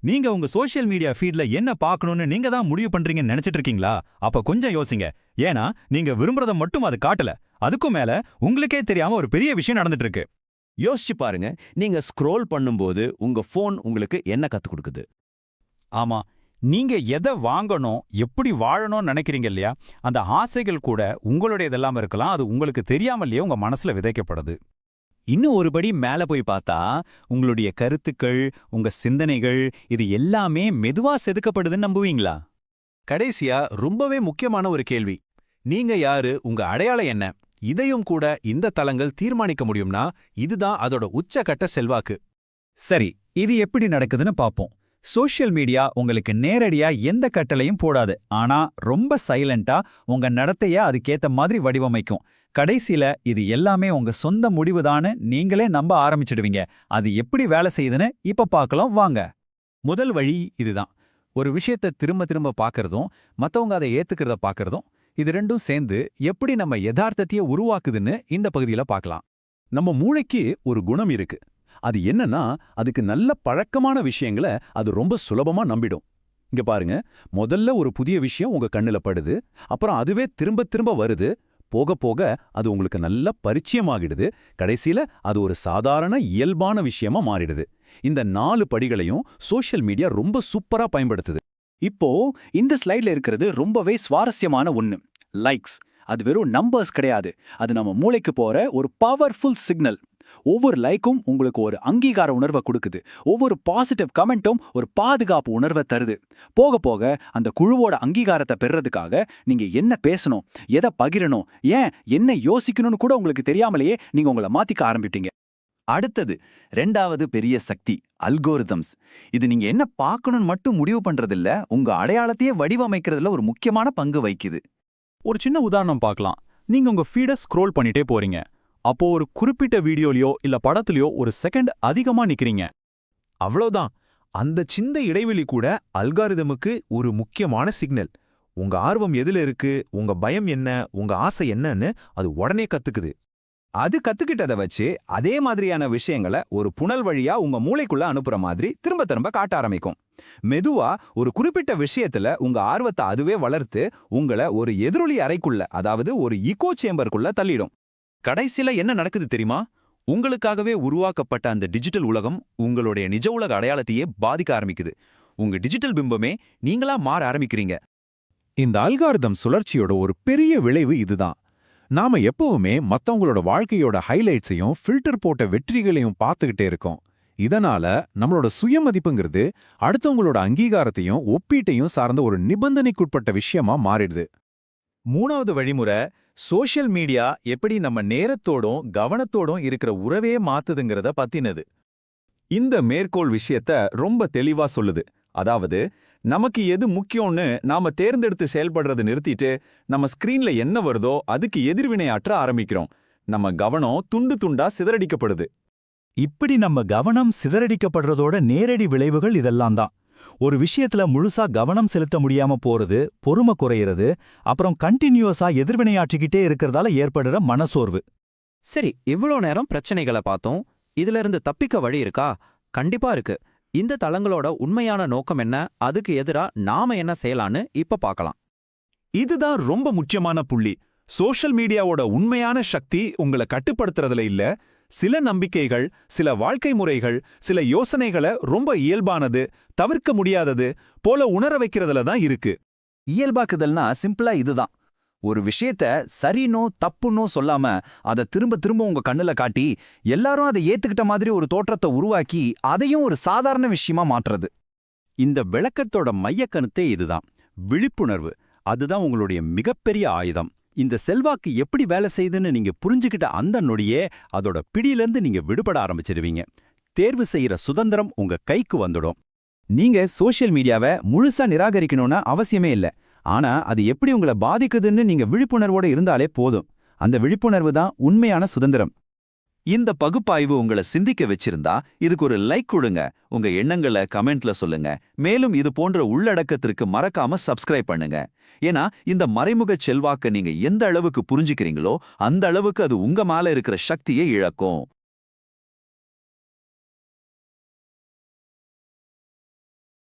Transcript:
நீங்க உங்க social media ஃபீட்ல என்ன பார்க்கணும்னு நீங்க தான் முடிவு பண்றீங்கன்னு நினைச்சிட்டு இருக்கீங்களா? அப்ப கொஞ்சம் யோசிங்க. ஏன்னா நீங்க விரும்புறத மட்டும் அது காட்டல. அதுக்கும் மேல உங்களுக்கே தெரியாம ஒரு பெரிய விஷயம் நடந்துட்டு இருக்கு. யோசிச்சு பாருங்க, நீங்க ஸ்க்ரோல் பண்ணும்போது உங்க ஃபோன் உங்களுக்கு என்ன கத்துக் கொடுக்குது? ஆமா, நீங்க எதை வாங்கணும், எப்படி வாழணும்னு நினைக்கிறீங்க இல்லையா? அந்த ஆசைகள் கூட உங்களுடையதெல்லாம் இருக்கலாம். அது உங்களுக்கு தெரியாமலேயே உங்க மனசுல விதைக்கப்படுது. இன்னும் ஒருபடி மேல போய் பார்த்தா உங்களுடைய கருத்துக்கள், உங்க சிந்தனைகள் இது எல்லாமே மெதுவா செதுக்கப்படுதுன்னு நம்புவீங்களா? கடைசியா ரொம்பவே முக்கியமான ஒரு கேள்வி. நீங்க யாரு? உங்க அடையாளம் என்ன? இதையும் கூட இந்த தளங்கள் தீர்மானிக்க முடியும்னா இதுதான் அதோட உச்சகட்ட செல்வாக்கு. சரி, இது எப்படி நடக்குதுன்னு பாப்போம். சோஷியல் மீடியா உங்களுக்கு நேரடியா எந்த கட்டளையும் போடாது. ஆனா ரொம்ப சைலண்டா உங்க நடத்தைய அதுக்கேத்த மாதிரி வடிவமைக்கும். கடைசில இது எல்லாமே உங்க சொந்த முடிவுதான்னு நீங்களே நம்ப ஆரம்பிச்சிடுவீங்க. அது எப்படி வேலை செய்யுதுன்னு இப்ப பார்க்கலாம் வாங்க. முதல் வழி இதுதான். ஒரு விஷயத்த திரும்ப திரும்ப பார்க்கறதும் மத்தவங்க அதை ஏத்துக்கிறத பார்க்கறதும், இது ரெண்டும் சேர்ந்து எப்படி நம்ம யதார்த்தத்தையே உருவாக்குதுன்னு இந்த பகுதியில பார்க்கலாம். நம்ம மூளைக்கு ஒரு குணம் இருக்கு. அது என்னன்னா, அதுக்கு நல்ல பழக்கமான விஷயங்களை அது ரொம்ப சுலபமா நம்பிடும். இங்க பாருங்க, முதல்ல ஒரு புதிய விஷயம் உங்க கண்ணுல படுது, அப்புறம் அதுவே திரும்ப திரும்ப வருது. போக போக அது உங்களுக்கு நல்ல பரிச்சயமாகிடுது. கடைசியில அது ஒரு சாதாரண இயல்பான விஷயமா மாறிடுது. இந்த 4 படிகளையும் சோஷியல் மீடியா ரொம்ப சூப்பரா பயன்படுத்துது. இப்போ இந்த ஸ்லைட்ல இருக்கிறது ரொம்பவே சுவாரஸ்யமான ஒண்ணு. லைக்ஸ். அது வெறும் நம்பர்ஸ் கிடையாது. அது நம்ம மூளைக்கு போற ஒரு பவர்ஃபுல் சிக்னல். ஒவ்வொரு லைக்கும் உங்களுக்கு ஒரு அங்கீகார உணர்வை கொடுக்குது. ஒவ்வொரு பாசிட்டிவ் கமெண்ட்டும் ஒரு பாதுகாப்பு உணர்வை தருது. போக போக அந்த குழுவோட அங்கீகாரத்தை பெறறதுக்காக நீங்க என்ன பேசணும், எதை பகிரணும், ஏன் என்ன யோசிக்கணும்னு கூட உங்களுக்கு தெரியாமலேயே நீங்க உங்களை மாத்திக்க ஆரம்பிப்பீங்க. அடுத்தது 2வது பெரிய சக்தி, அல்கோரிதம்ஸ். இது நீங்க என்ன பார்க்கணும்னு மட்டும் முடிவு பண்றதில்ல, உங்க அடையாளத்தையே வடிவமைக்கிறதுல ஒரு முக்கியமான பங்கு வகிக்குது. ஒரு சின்ன உதாரணம் பார்க்கலாம். நீங்க உங்க ஃபீட ஸ்க்ரோல் பண்ணிட்டே போறீங்க. அப்போ ஒரு குறிப்பிட்ட வீடியோலயோ இல்ல படத்துலயோ ஒரு செகண்ட் அதிகமா நிக்கிறீங்க. அவ்வளோதான். அந்த சின்ன இடைவெளி கூட அல்காரிதமுக்கு ஒரு முக்கியமான சிக்னல். உங்க ஆர்வம் எதுல இருக்கு, உங்க பயம் என்ன, உங்க ஆசை என்னன்னு அது உடனே கத்துக்குது. அது கத்துக்கிட்டதை வச்சு அதே மாதிரியான விஷயங்களை ஒரு புனல் வழியா உங்க மூளைக்குள்ள அனுப்புற மாதிரி திரும்ப திரும்ப காட்ட ஆரம்பிக்கும். மெதுவா ஒரு குறிப்பிட்ட விஷயத்துல உங்க ஆர்வத்தை அதுவே வளர்த்து உங்களை ஒரு எதிரொலி அறைக்குள்ள, அதாவது ஒரு ஈகோ சேம்பருக்குள்ள தள்ளிடும். கடைசியில என்ன நடக்குது தெரியுமா? உங்களுக்காகவே உருவாக்கப்பட்ட அந்த டிஜிட்டல் உலகம் உங்களுடைய நிஜ உலக அடையாளத்தையே பாதிக்க ஆரம்பிக்குது. உங்க டிஜிட்டல் பிம்பமே நீங்களா மாற ஆரம்பிக்கிறீங்க. இந்த அல்காரிதம் சுழற்சியோட ஒரு பெரிய விளைவு இதுதான். நாம எப்பவுமே மத்தவங்களோட வாழ்க்கையோட ஹைலைட்ஸையும் ஃபில்டர் போட்ட வெற்றிகளையும் பார்த்துக்கிட்டே இருக்கோம். இதனால நம்மளோட சுயமதிப்புங்கிறது அடுத்தவங்களோட அங்கீகாரத்தையும் ஒப்பீட்டையும் சார்ந்த ஒரு நிபந்தனைக்குட்பட்ட விஷயமா மாறிடுது. 3வது வழிமுறை, சோஷியல் மீடியா எப்படி நம்ம நேரத்தோடும் கவனத்தோடும் இருக்கிற உறவே மாத்துதுங்கிறத பத்தினது. இந்த மேற்கோள் விஷயத்த ரொம்ப தெளிவா சொல்லுது. அதாவது, நமக்கு எது முக்கியம்னு நாம தேர்ந்தெடுத்து செயல்படுறது நிறுத்திட்டு நம்ம ஸ்கிரீன்ல என்ன வருதோ அதுக்கு எதிர்வினையாற்ற ஆரம்பிக்கிறோம். நம்ம கவனம் துண்டு துண்டா சிதறடிக்கப்படுது. இப்படி நம்ம கவனம் சிதறடிக்கப்படுறதோட நேரடி விளைவுகள் இதெல்லாம் தான். ஒரு விஷயத்துல முழுசா கவனம் செலுத்த முடியாம போறது, பொறுமை குறையிறது, அப்புறம் கண்டினியூஸா எதிர்வினையாற்றிக்கிட்டே இருக்கிறதால ஏற்படுற மனசோர்வு. சரி, இவ்வளோ நேரம் பிரச்சனைகளை பார்த்தோம். இதுல இருந்து தப்பிக்க வழி இருக்கா? கண்டிப்பா இருக்கு. இந்த தளங்களோட உண்மையான நோக்கம் என்ன, அதுக்கு எதிரா நாம என்ன செய்யலான்னு இப்ப பார்க்கலாம். இதுதான் ரொம்ப முக்கியமான புள்ளி. சோஷியல் மீடியாவோட உண்மையான சக்தி உங்களை கட்டுப்படுத்துறதுல இல்ல, சில நம்பிக்கைகள், சில வாழ்க்கை முறைகள், சில யோசனைகளை ரொம்ப இயல்பானது, தவிர்க்க முடியாதது போல உணர வைக்கிறதுல தான் இருக்கு. இயல்பாக்குதல்னா சிம்பிளா இதுதான். ஒரு விஷயத்த சரினோ தப்புனோ சொல்லாம அதை திரும்ப திரும்ப உங்க கண்ணுல காட்டி எல்லாரும் அதை ஏத்துக்கிட்ட மாதிரி ஒரு தோற்றத்தை உருவாக்கி அதையும் ஒரு சாதாரண விஷயமா மாற்றுறது. இந்த விளக்கத்தோட மையக்கருத்தே இதுதான். விழிப்புணர்வு. அதுதான் உங்களுடைய மிகப்பெரிய ஆயுதம். இந்த செல்வாக்கு எப்படி வேலை செய்யுதுன்னு நீங்க புரிஞ்சுக்கிட்ட அந்த நொடியே அதோட பிடியிலேருந்து நீங்க விடுபட ஆரம்பிச்சிடுவீங்க. தேர்வு செய்யற சுதந்திரம் உங்க கைக்கு வந்துடும். நீங்க சோஷியல் மீடியாவை முழுசா நிராகரிக்கணும்னு அவசியமே இல்ல. ஆனா அது எப்படி உங்களை பாதிக்குதுன்னு நீங்க விழிப்புணர்வோட இருந்தாலே போதும். அந்த விழிப்புணர்வு தான் உண்மையான சுதந்திரம். இந்த பகுப்பாய்வு உங்களை சிந்திக்க வச்சிருந்தா இதுக்கு ஒரு லைக் கொடுங்க. உங்க எண்ணங்களை கமெண்ட்ல சொல்லுங்க. மேலும் இது போன்ற உள்ளடக்கத்திற்கு மறக்காம சப்ஸ்கிரைப் பண்ணுங்க. ஏன்னா இந்த மறைமுக செல்வாக்க நீங்க எந்த அளவுக்கு புரிஞ்சுக்கிறீங்களோ அந்த அளவுக்கு அது உங்க மேல இருக்கிற சக்தியை இழக்கும்.